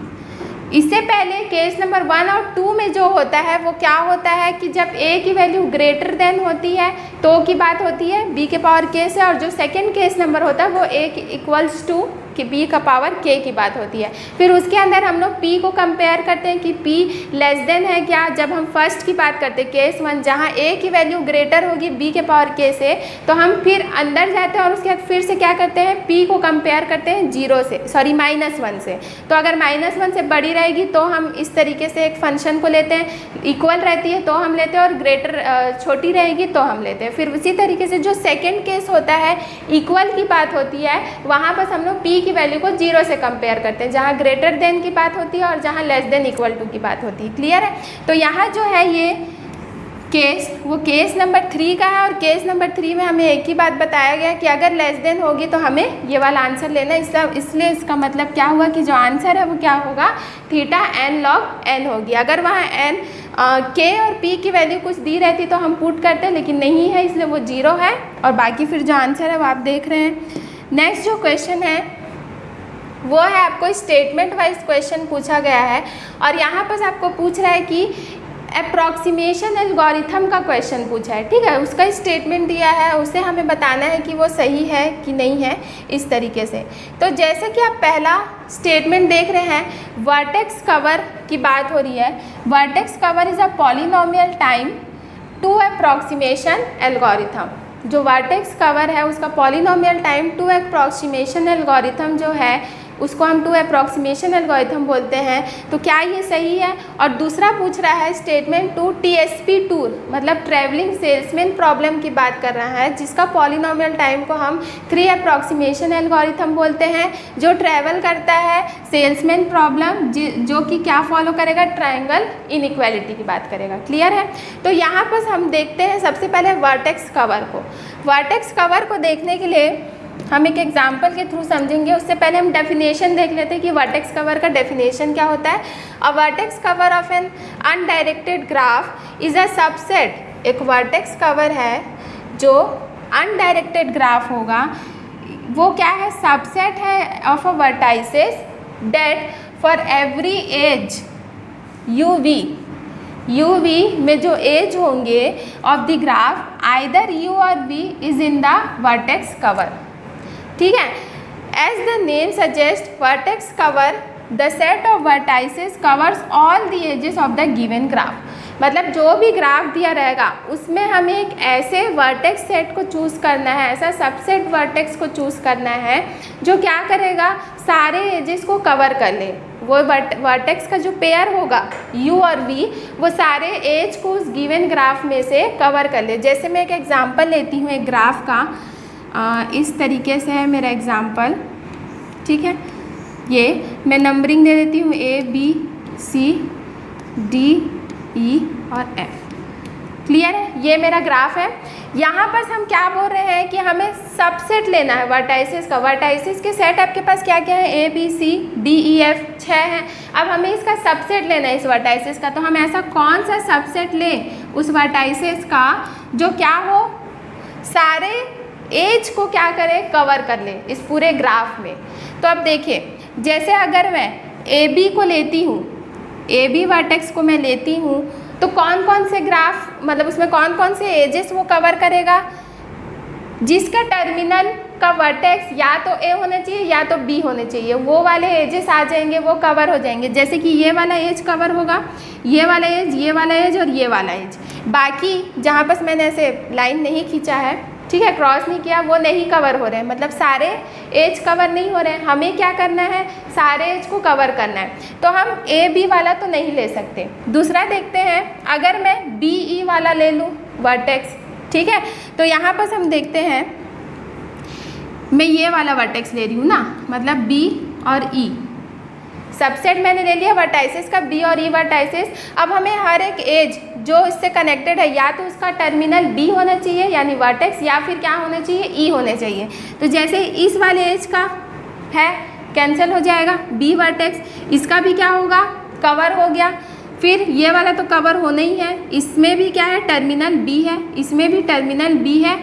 Speaker 1: इससे पहले केस नंबर 1 और 2 में जो होता है वो क्या होता है कि जब a की वैल्यू ग्रेटर देन होती है तो की बात होती है b के पावर k से, और जो सेकंड केस नंबर होता है वो a इक्वल्स टू कि b का पावर k की बात होती है। फिर उसके अंदर हम लोग p को कंपेयर करते हैं कि p लेस देन है क्या? जब हम फर्स्ट की बात करते हैं केस 1, जहाँ a की वैल्यू ग्रेटर होगी b के पावर k से, तो हम फिर अंदर जाते हैं और उसके बाद फिर से क्या करते हैं? p को कंपेयर करते हैं -1 से। तो अगर -1 से बड़ी रहेगी तो हम इस तरीके से एक फंक्शन को लेते हैं, इक्वल रहती है तो हम लेते हैं, और ग्रेटर छोटी रहेगी तो हम लेते हैं। फिर उसी तरीके से जो सेकेंड केस होता है इक्वल की बात होती है, वहाँ पर हम लोग p की वैल्यू को 0 से कंपेयर करते हैं, जहाँ ग्रेटर देन की बात होती है और जहाँ लेस देन इक्वल टू की बात होती है। क्लियर है? तो यहाँ जो है ये केस, वो केस नंबर 3 का है और केस नंबर 3 में हमें एक ही बात बताया गया कि अगर लेस देन होगी तो हमें ये वाला आंसर लेना है। इसलिए इसका मतलब क्या हुआ कि जो आंसर है वो क्या होगा, थीटा n log n होगी। अगर वहाँ n k और p की वैल्यू कुछ दी रहती तो हम पुट करते, लेकिन नहीं है इसलिए वो 0 है और बाकी फिर जो आंसर है वो आप देख रहे हैं। नेक्स्ट जो क्वेश्चन है वो है, आपको स्टेटमेंट वाइज क्वेश्चन पूछा गया है और यहाँ पर आपको पूछ रहा है कि अप्रॉक्सीमेशन एल्गोरिथम का क्वेश्चन पूछा है। ठीक है, उसका स्टेटमेंट दिया है, उसे हमें बताना है कि वो सही है कि नहीं है, इस तरीके से। तो जैसे कि आप पहला स्टेटमेंट देख रहे हैं, वर्टेक्स कवर की बात हो रही है। Vertex cover is a polynomial time two approximation algorithm. जो वर्टेक्स कवर है उसका polynomial time two approximation algorithm जो है उसको हम टू अप्रॉक्सीमेशन एल्गोरिथम बोलते हैं। तो क्या ये सही है? और दूसरा पूछ रहा है स्टेटमेंट टू TSP टूर, मतलब ट्रैवलिंग सेल्समैन प्रॉब्लम की बात कर रहा है, जिसका पॉलिनोमियल टाइम को हम 3 अप्रॉक्सीमेशन एल्गोरिथम बोलते हैं। जो ट्रैवल करता है सेल्समैन प्रॉब्लम, जो कि क्या फॉलो करेगा, ट्रायंगल इनइक्वालिटी की बात करेगा। क्लियर है? तो यहाँ पर हम देखते हैं सबसे पहले वर्टेक्स कवर को। वर्टेक्स कवर को देखने के लिए हम एक एग्जाम्पल के थ्रू समझेंगे। उससे पहले हम डेफिनेशन देख लेते हैं कि वर्टेक्स कवर का डेफिनेशन क्या होता है। A vertex cover of an undirected graph is a subset. एक वर्टेक्स कवर है जो अनडायरेक्टेड ग्राफ होगा, वो क्या है, सबसेट है of a vertices that for every edge UV में जो एज होंगे of the graph, either U और V is in the vertex cover. ठीक है, as the name suggest vertex cover the set of vertices covers all the edges of the given graph. मतलब जो भी graph दिया रहेगा उसमें हमें एक ऐसे वर्टेक्स सेट को चूज़ करना है, ऐसा सबसेट वर्टेक्स को चूज़ करना है जो क्या करेगा, सारे एजेस को कवर कर ले। वो वर्टेक्स का जो पेयर होगा U और V, वो सारे एज को उस गिवन ग्राफ में से कवर कर ले। जैसे मैं एक एग्जांपल लेती हूँ एक ग्राफ का, इस तरीके से है मेरा एग्जांपल। ठीक है, ये मैं नंबरिंग दे देती हूँ A B C D E और F। क्लियर है? ये मेरा ग्राफ है। यहाँ पर हम क्या बोल रहे हैं कि हमें सबसेट लेना है वर्टाइसेस का। वर्टाइसेस के सेट आपके पास क्या क्या है, A B C D E F 6 है। अब हमें इसका सबसेट लेना है इस वर्टाइसेस का। तो हम ऐसा कौन सा सबसेट लें उस वर्टाइसेस का जो क्या हो, सारे एज को क्या करे, कवर कर ले इस पूरे ग्राफ में। तो अब देखिए, जैसे अगर मैं AB को लेती हूँ, AB वर्टेक्स को मैं लेती हूँ, तो कौन कौन से ग्राफ, मतलब उसमें कौन कौन से एजेस वो कवर करेगा, जिसका टर्मिनल का वर्टेक्स या तो A होना चाहिए या तो B होने चाहिए, वो वाले एजेस आ जाएंगे, वो कवर हो जाएंगे। जैसे कि ये वाला एज कवर होगा, ये वाला एज, ये वाला एज और ये वाला एज। बाकी जहाँ पर मैंने ऐसे लाइन नहीं खींचा है, ठीक है, क्रॉस नहीं किया, वो नहीं कवर हो रहे हैं, मतलब सारे एज कवर नहीं हो रहे हैं। हमें क्या करना है, सारे एज को कवर करना है। तो हम AB वाला तो नहीं ले सकते। दूसरा देखते हैं, अगर मैं BE वाला ले लूँ वर्टेक्स, ठीक है, तो यहाँ पर हम देखते हैं, मैं ये वाला वर्टेक्स ले रही हूँ ना, मतलब B और E सबसेट मैंने ले लिया वर्टाइसेस का, B और E वर्टाइसेस। अब हमें हर एक एज जो इससे कनेक्टेड है, या तो उसका टर्मिनल B होना चाहिए यानी वर्टेक्स, या फिर क्या होना चाहिए, E होने चाहिए। तो जैसे इस वाले एज का है, कैंसिल हो जाएगा, B वर्टेक्स, इसका भी क्या होगा, कवर हो गया। फिर ये वाला तो कवर होना ही है, इसमें भी क्या है, टर्मिनल B है, इसमें भी टर्मिनल B है।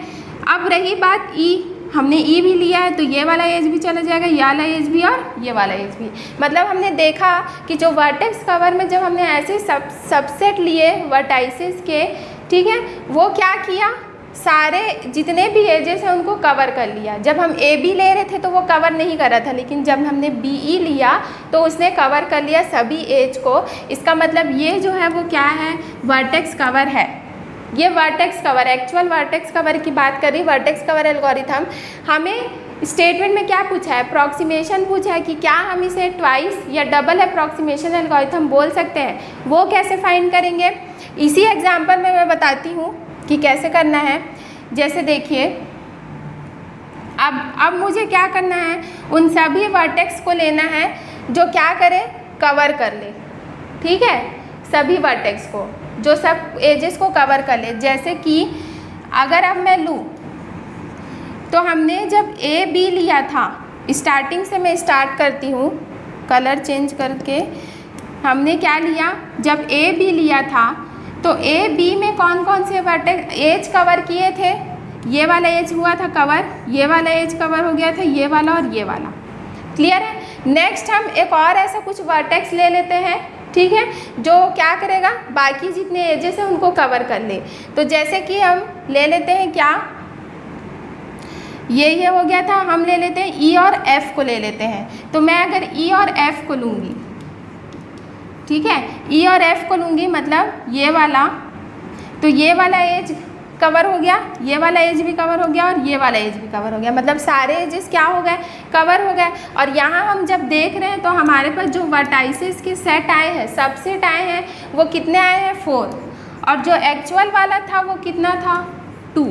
Speaker 1: अब रही बात E, हमने E भी लिया है तो ये वाला एज भी चला जाएगा, ये वाला एज भी और ये वाला एज भी। मतलब हमने देखा कि जो वर्टेक्स कवर में जब हमने ऐसे सबसेट लिए वर्टाइसेस के, ठीक है, वो क्या किया, सारे जितने भी एजेस हैं उनको कवर कर लिया। जब हम AB ले रहे थे तो वो कवर नहीं कर रहा था, लेकिन जब हमने BE लिया तो उसने कवर कर लिया सभी एज को। इसका मतलब ये जो है वो क्या है, वर्टेक्स कवर है। ये vertex cover, actual vertex cover की बात कर रही, वर्टेक्स कवर एल्गोरिथम। हमें स्टेटमेंट में क्या पूछा है, अप्रॉक्सीमेशन पूछा है कि क्या हम इसे ट्वाइस या डबल अप्रॉक्सीमेशन एल्गोरिथम बोल सकते हैं। वो कैसे फाइंड करेंगे, इसी एग्जांपल में मैं बताती हूँ कि कैसे करना है। जैसे देखिए, अब मुझे क्या करना है, उन सभी वर्टेक्स को लेना है जो क्या करे, कवर कर ले, ठीक है, सभी वर्टेक्स को जो सब एजेस को कवर कर ले। जैसे कि अगर अब मैं लूँ तो हमने जब ए बी लिया था, स्टार्टिंग से मैं स्टार्ट करती हूँ कलर चेंज करके, हमने क्या लिया, जब ए बी लिया था तो ए बी में कौन कौन से वर्टेक्स एज कवर किए थे, ये वाला एज हुआ था कवर, ये वाला एज कवर हो गया था, ये वाला और ये वाला। क्लियर है। नेक्स्ट हम एक और ऐसा कुछ वर्टेक्स ले लेते हैं, ठीक है, जो क्या करेगा, बाकी जितने एजेस हैं उनको कवर कर ले। तो जैसे कि हम ले लेते हैं क्या, ये हो गया था, हम ले लेते हैं ई और एफ को ले लेते हैं। तो मैं अगर ई और एफ को लूँगी, ठीक है, ई और एफ को लूँगी मतलब ये वाला, तो ये वाला एज कवर हो गया, ये वाला एज भी कवर हो गया और ये वाला एज भी कवर हो गया, मतलब सारे एजेस क्या हो गए, कवर हो गए। और यहाँ हम जब देख रहे हैं तो हमारे पास जो वर्टाइसेस के सेट आए हैं, सबसेट आए हैं, वो कितने आए हैं, 4, और जो एक्चुअल वाला था वो कितना था, 2।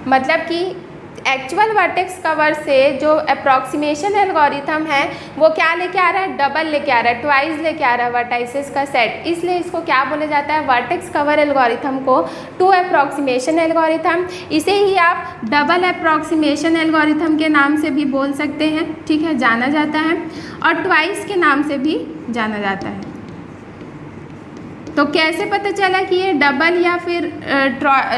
Speaker 1: मतलब कि एक्चुअल वर्टेक्स कवर से जो अप्रॉक्सीमेशन एल्गोरिथम है वो क्या लेके आ रहा है, डबल लेके आ रहा है, ट्वाइस लेके आ रहा है वर्टाइसेस का सेट, इसलिए इसको क्या बोला जाता है, वर्टेक्स कवर एल्गोरिथम को 2 अप्रॉक्सीमेशन एल्गोरिथम। इसे ही आप डबल अप्रॉक्सीमेशन एल्गोरिथम के नाम से भी बोल सकते हैं, ठीक है, जाना जाता है, और ट्वाइस के नाम से भी जाना जाता है। तो कैसे पता चला कि ये डबल या फिर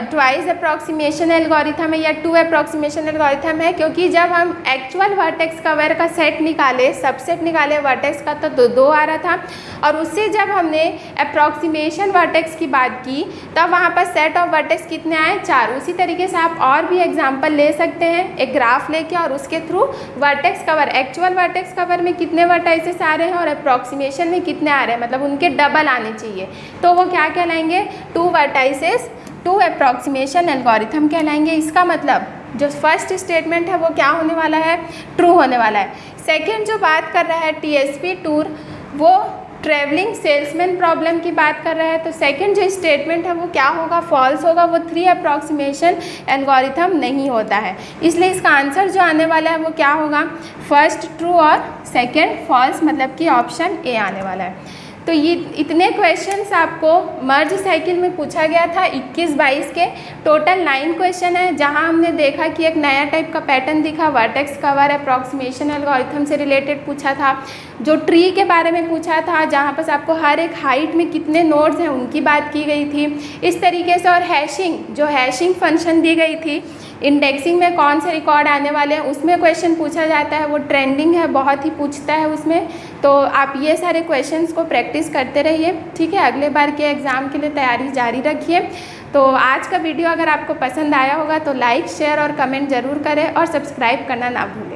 Speaker 1: ट्वाइस अप्रॉक्सीमेशन एल्गोरिथम है या 2 अप्रॉक्सीमेशन एल्गोरिथम है, क्योंकि जब हम एक्चुअल वर्टेक्स कवर का सेट निकाले, सबसेट निकाले वर्टेक्स का, तो 2 आ रहा था, और उससे जब हमने अप्रॉक्सीमेशन वर्टेक्स की बात की तब वहाँ पर सेट ऑफ वर्टेक्स कितने आए, 4। उसी तरीके से आप और भी एग्जाम्पल ले सकते हैं, एक ग्राफ लेके, और उसके through vertex cover, actual vertex cover में कितने वर्टाइसेस आ रहे हैं और अप्रॉक्सीमेशन में कितने आ रहे हैं, मतलब उनके डबल आने चाहिए, तो वो क्या कहलाएंगे, 2 वर्टाइसेस 2 अप्रॉक्सीमेशन एल्गोरिथम कहलाएंगे। इसका मतलब जो फर्स्ट स्टेटमेंट है वो क्या होने वाला है, ट्रू होने वाला है। सेकंड जो बात कर रहा है टीएसपी टूर, वो ट्रैवलिंग सेल्समैन प्रॉब्लम की बात कर रहा है, तो सेकंड जो स्टेटमेंट है वो क्या होगा, फॉल्स होगा, वो 3 अप्रॉक्सीमेशन एल्गोरिथम नहीं होता है। इसलिए इसका आंसर जो आने वाला है वो क्या होगा, फर्स्ट ट्रू और सेकंड फॉल्स, मतलब कि ऑप्शन ए आने वाला है। तो ये इतने क्वेश्चंस आपको मर्ज साइकिल में पूछा गया था, 21-22 के टोटल 9 क्वेश्चन है, जहां हमने देखा कि एक नया टाइप का पैटर्न दिखा, वर्टेक्स कवर अप्रॉक्सीमेशन एल्गोरिथम से रिलेटेड पूछा था, जो ट्री के बारे में पूछा था, जहां पर आपको हर एक हाइट में कितने नोड्स हैं उनकी बात की गई थी इस तरीके से, और हैशिंग, जो हैशिंग फंक्शन दी गई थी, इंडेक्सिंग में कौन से रिकॉर्ड आने वाले हैं उसमें क्वेश्चन पूछा जाता है, वो ट्रेंडिंग है, बहुत ही पूछता है उसमें। तो आप ये सारे क्वेश्चंस को प्रैक्टिस करते रहिए, ठीक है, अगले बार के एग्ज़ाम के लिए तैयारी जारी रखिए। तो आज का वीडियो अगर आपको पसंद आया होगा तो लाइक, शेयर और कमेंट ज़रूर करें और सब्सक्राइब करना ना भूलें।